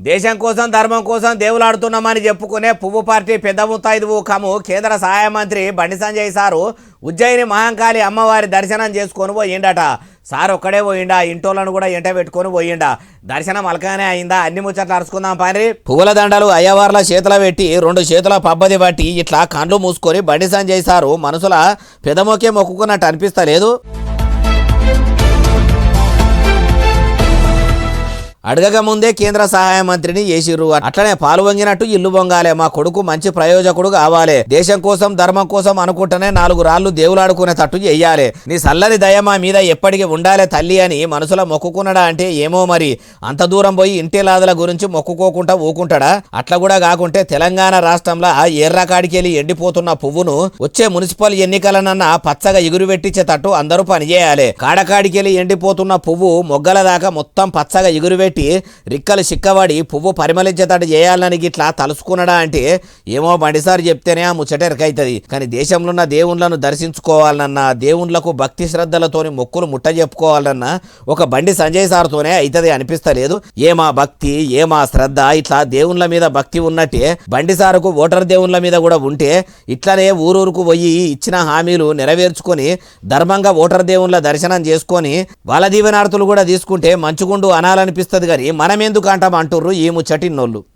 దేశం కోసం ధర్మం కోసం దేవులాడుతున్నామని చెప్పుకునే పువ్వు పార్టీ పెద్ద ముత్తైదువు కము కేంద్ర సహాయ మంత్రి బండి సంజయ్ సారు ఉజ్జయిని మహంకాళి అమ్మవారి దర్శనం చేసుకొని పోయిండట. సార్ ఒక్కడే పోయిండా, ఇంటోళ్ళను కూడా ఎంట పెట్టుకొని పోయిండా. దర్శనం అలకానే అయిందా? అన్ని ముచ్చట్లు అరుచుకుందాం పని. పువ్వుల దండలు అయ్యవార్ల చేతుల పెట్టి 2 చేతుల పబ్బది బట్టి ఇట్లా కండ్లు మూసుకొని బండి సంజయ్ సారు మనసుల పెదమొకే మొక్కుకున్నట్టు అనిపిస్తలేదు? అడగక ముందే కేంద్ర సహాయ మంత్రిని చేసిర్రు. అట్లనే పాలు వంగినట్టు ఇల్లు వంగాలే. మా కొడుకు మంచి ప్రయోజకుడు కావాలి, దేశం కోసం ధర్మం కోసం అనుకుంటేనే 4 రాళ్ళు దేవులాడుకునే తట్టు చెయ్యాలి, నీ సల్లని దయ మా మీద ఎప్పటికీ ఉండాలే తల్లి అని మనసులో మొక్కుకున్నాడా అంటే ఏమో మరి. అంత దూరం పోయి ఇంటి లాదల గురించి మొక్కుకోకుండా ఊకుంటాడా? అట్లా కూడా కాకుంటే తెలంగాణ రాష్ట్రంలో ఎర్రకాడికెళ్ళి ఎండిపోతున్న పువ్వును వచ్చే మున్సిపల్ ఎన్నికలనన్నా పచ్చగా ఎగురుపెట్టించే తట్టు అందరూ పనిచేయాలి. కాడకాడికెళ్ళి ఎండిపోతున్న పువ్వు మొగ్గల దాకా మొత్తం పచ్చగా ఎగురుపెట్టి రిక్కలు చిక్కబడి పువ్వు పరిమళించేటట్టు చేయాలని గిట్లా తలుసుకున్నాడా అంటే ఏమో బండిసారి చెప్తేనే ఆ ముచ్చట ఎరకైతుంది. కానీ దేశంలో ఉన్న దేవుళ్ళను దర్శించుకోవాలన్నా, దేవుళ్ళకు భక్తి శ్రద్ధలతోని మొక్కులు ముట్ట చెప్పుకోవాలన్నా ఒక బండి సంజయ్ సార్తోనే అవుతుంది అనిపిస్తలేదు? ఏమా భక్తి, ఏమా శ్రద్ధ, ఇట్లా దేవుళ్ళ మీద భక్తి ఉన్నట్టే బండి సారుకు ఓటర్ దేవుళ్ళ మీద కూడా ఉంటే ఇట్లనే ఊరూరుకు పోయి ఇచ్చిన హామీలు నెరవేర్చుకొని ధర్మంగా ఓటర్ దేవుళ్ళ దర్శనం చేసుకొని వాళ్ళ దీవెనార్తులు కూడా తీసుకుంటే మంచుగుండు అనాలనిపిస్తుంది. కానీ మనం ఎందుకు అంటాం అంటుర్రు ఈ ముచ్చటిన్నోళ్ళు.